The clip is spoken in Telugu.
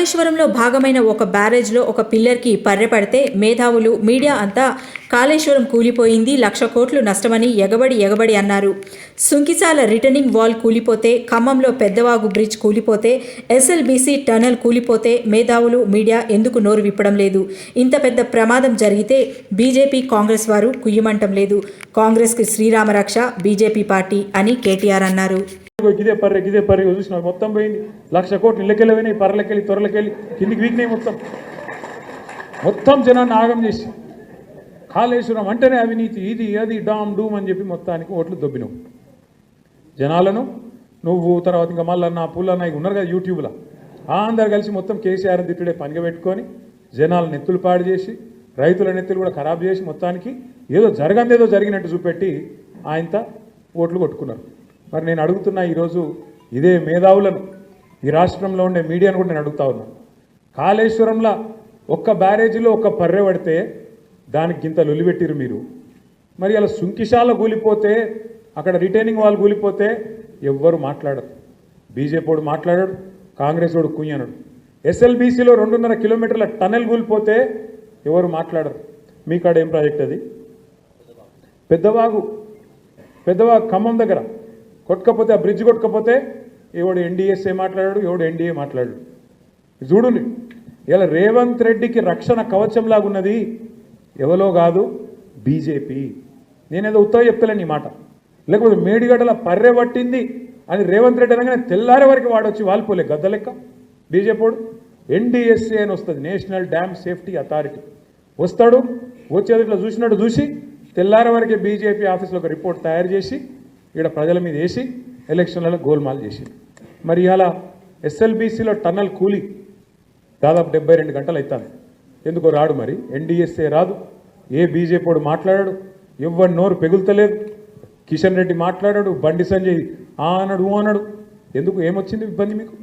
కాళేశ్వరంలో భాగమైన ఒక బ్యారేజ్లో ఒక పిల్లర్కి పర్రెపడితే మేధావులు మీడియా అంతా కాళేశ్వరం కూలిపోయింది, 1,00,000 కోట్లు నష్టమని ఎగబడి అన్నారు. సుంకిసాల రిటర్నింగ్ వాల్ కూలిపోతే, ఖమ్మంలో పెద్దవాగు బ్రిడ్జ్ కూలిపోతే, ఎస్ఎల్బీసీ టనల్ కూలిపోతే మేధావులు మీడియా ఎందుకు నోరు విప్పడం లేదు? ఇంత పెద్ద ప్రమాదం జరిగితే బీజేపీ కాంగ్రెస్ వారు కుయ్యమంటం లేదు. కాంగ్రెస్కి శ్రీరామరక్ష, బీజేపీ పార్టీ అని కేటీఆర్ అన్నారు. గిదే పర్రె చూసిన మొత్తం పోయింది. 1,00,000 కోట్లు ఇళ్ళకెళ్ళిపోయినాయి, పర్రెలకెళ్ళి త్వరలకెళ్ళి కిందికి వీక్నాయి. మొత్తం జనాన్ని ఆగం చేసి కాళేశ్వరం అంటేనే అవినీతి, ఇది అది డామ్ డూమ్ అని చెప్పి మొత్తానికి ఓట్లు దొబ్బినావు జనాలను. నువ్వు తర్వాత ఇంకా మళ్ళీ పుల్లన్న ఉన్నారు కదా యూట్యూబ్లో, అందరు కలిసి మొత్తం కేసీఆర్ తిట్టుడే పనిగా పెట్టుకొని జనాల నెత్తులు పాడు చేసి, రైతుల నెత్తులు కూడా ఖరాబ్ చేసి, మొత్తానికి ఏదో జరగందేదో జరిగినట్టు చూపెట్టి ఆయనతో ఓట్లు కొట్టుకున్నారు. మరి నేను అడుగుతున్నా, ఈరోజు ఇదే మేధావులను, ఈ రాష్ట్రంలో ఉండే మీడియాను కూడా నేను అడుగుతా ఉన్నాను. కాళేశ్వరంలో ఒక్క బ్యారేజీలో ఒక్క పర్రె పడితే దానికి ఇంత లొలిపెట్టిరు మీరు. మరి అలా సుంకిశాల కూలిపోతే, అక్కడ రిటైనింగ్ వాల్ కూలిపోతే ఎవ్వరు మాట్లాడరు. బీజేపీ వాడు మాట్లాడాడు, కాంగ్రెస్ వాడు కుయ్యనడు. ఎస్ఎల్బీసీలో 2.5 కిలోమీటర్ల టనెల్ కూలిపోతే ఎవరు మాట్లాడరు. మీ కాడ ఏం ప్రాజెక్ట్ అది? పెద్దవాగు ఖమ్మం దగ్గర కొట్టకపోతే, ఆ బ్రిడ్జ్ కొట్టకపోతే ఎవడు ఎన్డీఎస్ఏ మాట్లాడాడు, ఎవడు ఎన్డీఏ మాట్లాడాడు. చూడండి, ఇలా రేవంత్ రెడ్డికి రక్షణ కవచంలాగున్నది ఎవరో కాదు, బీజేపీ. నేనేదో ఉత్తగా చెప్తలేను ఈ మాట. లేకపోతే మేడిగడ్డల పర్రె పట్టింది అని రేవంత్ రెడ్డి అనగానే తెల్లారే వరకు వాడొచ్చి వాలిపోలే గద్ద లెక్క బీజేపీ వాడు. ఎన్డీఎస్ఏ అని వస్తుంది, నేషనల్ డ్యామ్ సేఫ్టీ అథారిటీ. వస్తాడు, వచ్చేది ఇట్లా చూసినట్టు చూసి తెల్లారే వరకే బీజేపీ ఆఫీస్లో ఒక రిపోర్ట్ తయారు చేసి ఇక్కడ ప్రజల మీద వేసి ఎలక్షన్లలో గోల్మాల్ చేసి, మరి ఇలా ఎస్ఎల్బీసీలో టన్నల్ కూలి దాదాపు 72 గంటలు అవుతాను. ఎందుకో రాడు, మరి ఎన్డీఎస్ఏ రాదు, ఏ బీజేపీ వాడు మాట్లాడాడు, ఎవరి నోరు పెగులుతలేదు. కిషన్ రెడ్డి మాట్లాడాడు, బండి సంజయ్ అన్నాడు, ఎందుకు? ఏమొచ్చింది ఇబ్బంది మీకు?